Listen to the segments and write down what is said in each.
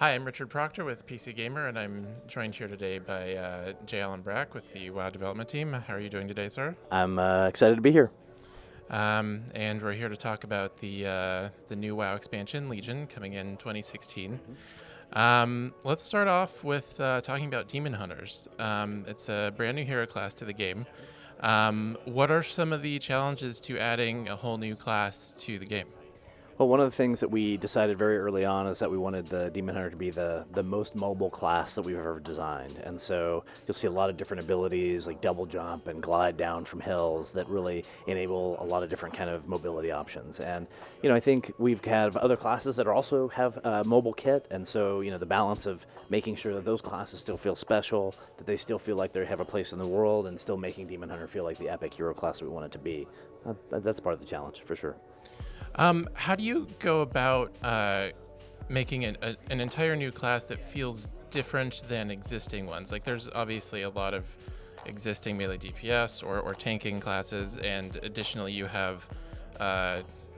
Hi, I'm Richard Proctor with PC Gamer, and I'm joined here today by J. Allen Brack with the WoW development team. How are you doing today, sir? I'm excited to be here. And we're here to talk about the new WoW expansion, Legion, coming in 2016. Let's start off with talking about Demon Hunters. It's a brand new hero class to the game. What are some of the challenges to adding a whole new class to the game? Well, one of the things that we decided very early on is that we wanted the Demon Hunter to be the most mobile class that we've ever designed. And so you'll see a lot of different abilities like double jump and glide down from hills that really enable a lot of different kind of mobility options. And, I think we've had other classes that also have a mobile kit. And so, the balance of making sure that those classes still feel special, that they still feel like they have a place in the world, and still making Demon Hunter feel like the epic hero class that we want it to be. That's part of the challenge, for sure. How do you go about making an entire new class that feels different than existing ones? Like, there's obviously a lot of existing melee DPS or tanking classes, and additionally, you have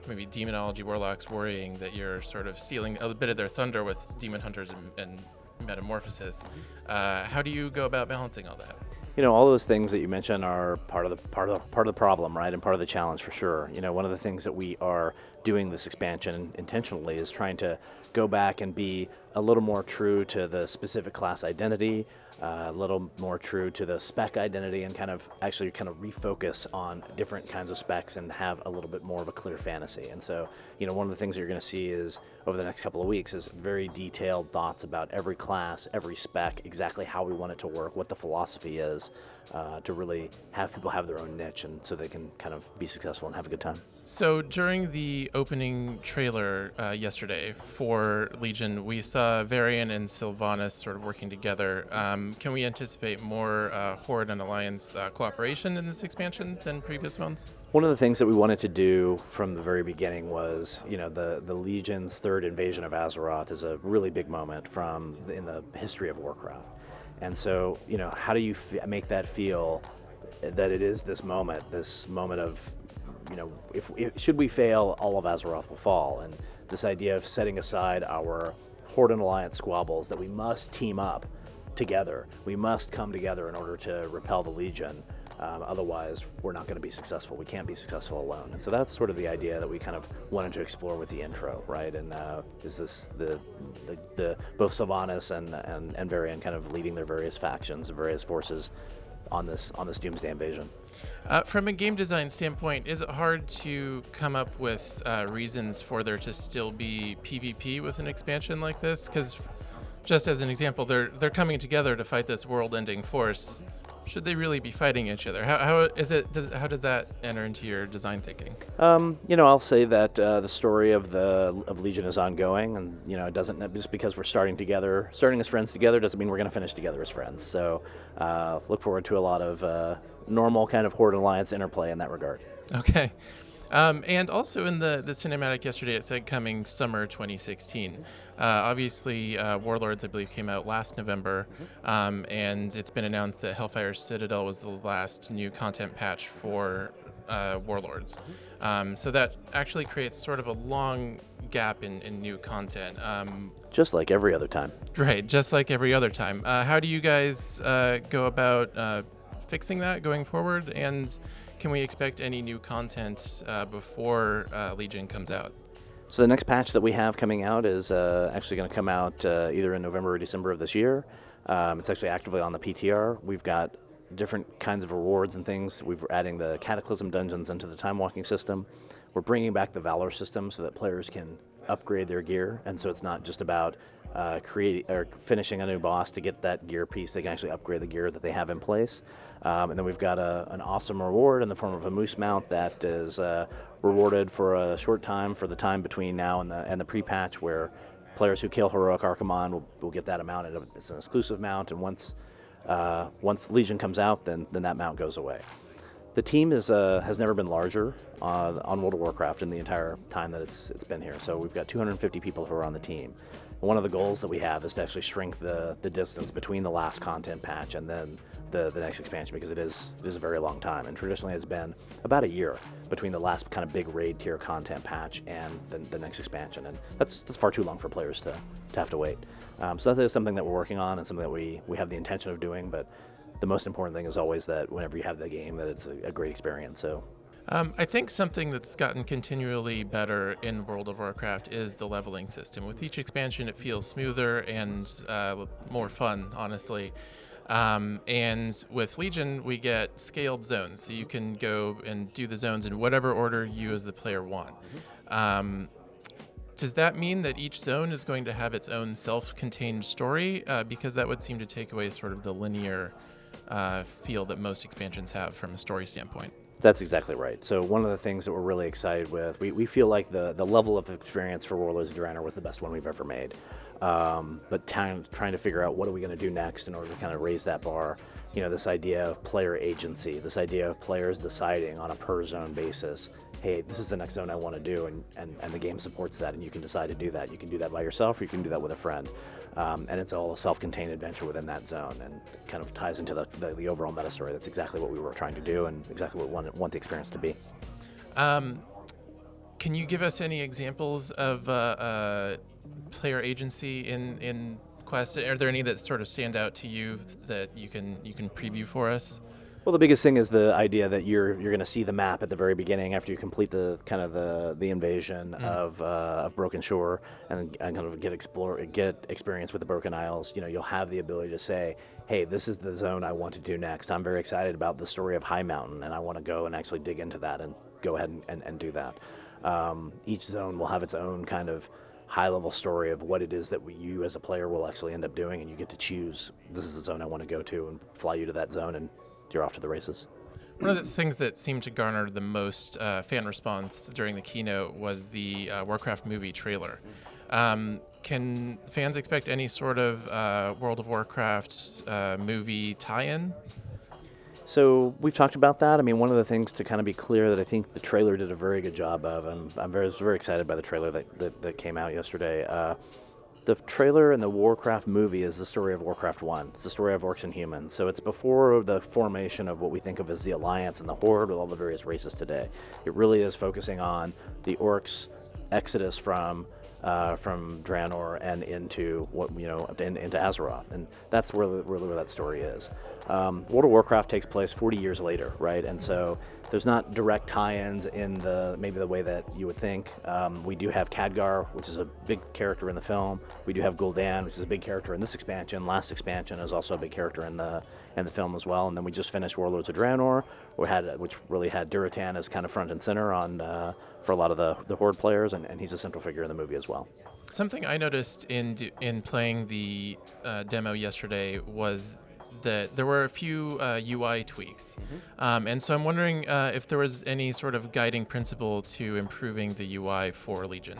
maybe demonology warlocks worrying that you're sort of stealing a bit of their thunder with demon hunters and metamorphosis. How do you go about balancing all that? All those things that you mentioned are part of the problem, right, and part of the challenge for sure. One of the things that we are doing this expansion intentionally is trying to go back and be a little more true to the specific class identity, a little more true to the spec identity, and kind of refocus on different kinds of specs and have a little bit more of a clear fantasy. And so, one of the things that you're going to see is over the next couple of weeks is very detailed thoughts about every class, every spec, exactly how we want it to work, what the philosophy is, to really have people have their own niche, and so they can kind of be successful and have a good time. So during the opening trailer yesterday for Legion, we saw Varian and Sylvanas sort of working together. Can we anticipate more Horde and Alliance cooperation in this expansion than previous ones? One of the things that we wanted to do from the very beginning was, the Legion's third invasion of Azeroth is a really big moment in the history of Warcraft. And so, how do you make that feel that it is this moment of, if should we fail, all of Azeroth will fall. And this idea of setting aside our Horde and Alliance squabbles, that we must team up together. We must come together in order to repel the Legion. Otherwise, we're not going to be successful. We can't be successful alone. And so that's sort of the idea that we kind of wanted to explore with the intro, right? And is this the both Sylvanas and Varian kind of leading their various factions, various forces on this Doomsday invasion. From a game design standpoint, is it hard to come up with reasons for there to still be PvP with an expansion like this? Because, just as an example, they're coming together to fight this world-ending force. Should they really be fighting each other? How does that enter into your design thinking? I'll say that the story of Legion is ongoing, and it doesn't, just because we're starting as friends together, doesn't mean we're going to finish together as friends. So look forward to a lot of normal kind of Horde Alliance interplay in that regard. Okay. And also in the cinematic yesterday, it said coming summer 2016. Obviously, Warlords, I believe, came out last November, and it's been announced that Hellfire Citadel was the last new content patch for Warlords. So that actually creates sort of a long gap in new content. Just like every other time. Right, just like every other time. How do you guys go about fixing that going forward? And can we expect any new content before Legion comes out? So the next patch that we have coming out is actually going to come out either in November or December of this year. It's actually actively on the PTR. We've got different kinds of rewards and things. We're adding the Cataclysm dungeons into the time walking system. We're bringing back the Valor system so that players can upgrade their gear, and so it's not just about creating or finishing a new boss to get that gear piece. They can actually upgrade the gear that they have in place. And then we've got an awesome reward in the form of a moose mount that is rewarded for a short time, for the time between now and the pre-patch, where players who kill Heroic Archimon will get that mount. It's an exclusive mount, and once Legion comes out, then that mount goes away. The team has never been larger on World of Warcraft in the entire time that it's been here. So we've got 250 people who are on the team. One of the goals that we have is to actually shrink the distance between the last content patch and then the next expansion, because it is a very long time, and traditionally it's been about a year between the last kind of big raid tier content patch and the next expansion, and that's far too long for players to have to wait. So that is something that we're working on and something that we have the intention of doing, but the most important thing is always that whenever you have the game, that it's a great experience. So I think something that's gotten continually better in World of Warcraft is the leveling system. With each expansion, it feels smoother and more fun, honestly. And with Legion, we get scaled zones, so you can go and do the zones in whatever order you as the player want. Does that mean that each zone is going to have its own self-contained story? Because that would seem to take away sort of the linear feel that most expansions have from a story standpoint. that's exactly right. So one of the things that we're really excited with, we feel like the level of experience for Warlords of Draenor was the best one we've ever made. But trying to figure out what are we going to do next in order to kind of raise that bar. This idea of player agency, this idea of players deciding on a per zone basis, hey, this is the next zone I want to do, and the game supports that, and you can decide to do that. You can do that by yourself, or you can do that with a friend. And it's all a self-contained adventure within that zone, and kind of ties into the overall meta story. That's exactly what we were trying to do, and exactly what we want the experience to be. Can you give us any examples of player agency in Quest? Are there any that sort of stand out to you that you can preview for us? Well, the biggest thing is the idea that you're going to see the map at the very beginning after you complete the kind of the invasion of Broken Shore, and kind of get experience with the Broken Isles. You'll have the ability to say, hey, this is the zone I want to do next. I'm very excited about the story of High Mountain, and I want to go and actually dig into that and go ahead and do that. Each zone will have its own kind of high-level story of what it is that you as a player will actually end up doing, and you get to choose, this is the zone I want to go to, and fly you to that zone, and you're off to the races. One of the things that seemed to garner the most fan response during the keynote was the Warcraft movie trailer. Can fans expect any sort of World of Warcraft movie tie-in? So we've talked about that. I mean, one of the things to kind of be clear that I think the trailer did a very good job of, and I'm very excited by the trailer that came out yesterday. The trailer in the Warcraft movie is the story of Warcraft 1. It's the story of orcs and humans. So it's before the formation of what we think of as the Alliance and the Horde with all the various races today. It really is focusing on the orcs' exodus from Draenor and into into Azeroth, and that's really where that story is. World of Warcraft takes place 40 years later, right? And so there's not direct tie-ins in maybe the way that you would think. We do have Khadgar, which is a big character in the film. We do have Gul'dan, which is a big character in this expansion. Last expansion is also a big character in the film as well. And then we just finished Warlords of Draenor, which really had Durotan as kind of front and center for a lot of the Horde players, and he's a central figure in the movie as well. Something I noticed in playing the demo yesterday was that there were a few UI tweaks. And so I'm wondering if there was any sort of guiding principle to improving the UI for Legion.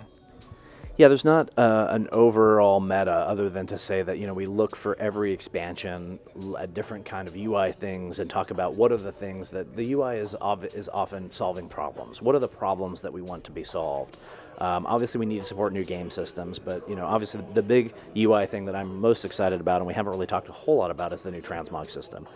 Yeah, there's not an overall meta other than to say that we look for every expansion at different kind of UI things and talk about what are the things that the UI is often solving problems. What are the problems that we want to be solved? Obviously, we need to support new game systems, but obviously the big UI thing that I'm most excited about, and we haven't really talked a whole lot about, is the new transmog system.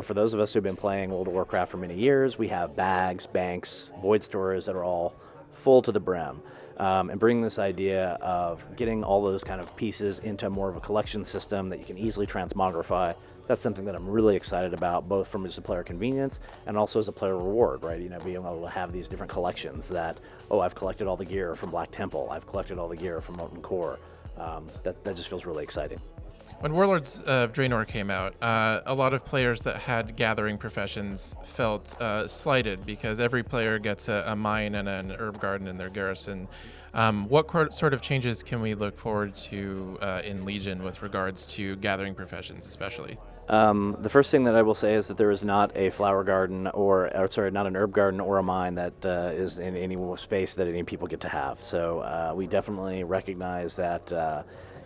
For those of us who've been playing World of Warcraft for many years, we have bags, banks, void stores that are all full to the brim. And bringing this idea of getting all those kind of pieces into more of a collection system that you can easily transmogrify, that's something that I'm really excited about, both from just a player convenience and also as a player reward, right? Being able to have these different collections that, I've collected all the gear from Black Temple, I've collected all the gear from Molten Core. That just feels really exciting. When Warlords of Draenor came out, a lot of players that had gathering professions felt slighted because every player gets a mine and an herb garden in their garrison. What sort of changes can we look forward to in Legion with regards to gathering professions, especially? The first thing that I will say is that there is not a flower garden not an herb garden or a mine that is in any space that any people get to have. So we definitely recognize that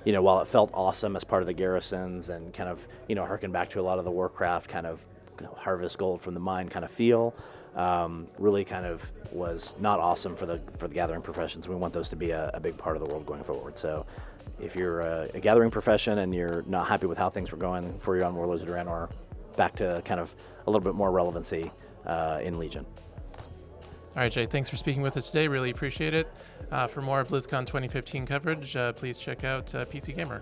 while it felt awesome as part of the garrisons and kind of harken back to a lot of the Warcraft kind of harvest gold from the mine kind of feel. Really kind of was not awesome for the gathering professions. We want those to be a big part of the world going forward. So if you're a gathering profession and you're not happy with how things were going for you on Warlords of Draenor, back to kind of a little bit more relevancy in Legion. All right, Jay, thanks for speaking with us today. Really appreciate it. For more BlizzCon 2015 coverage, please check out PC Gamer.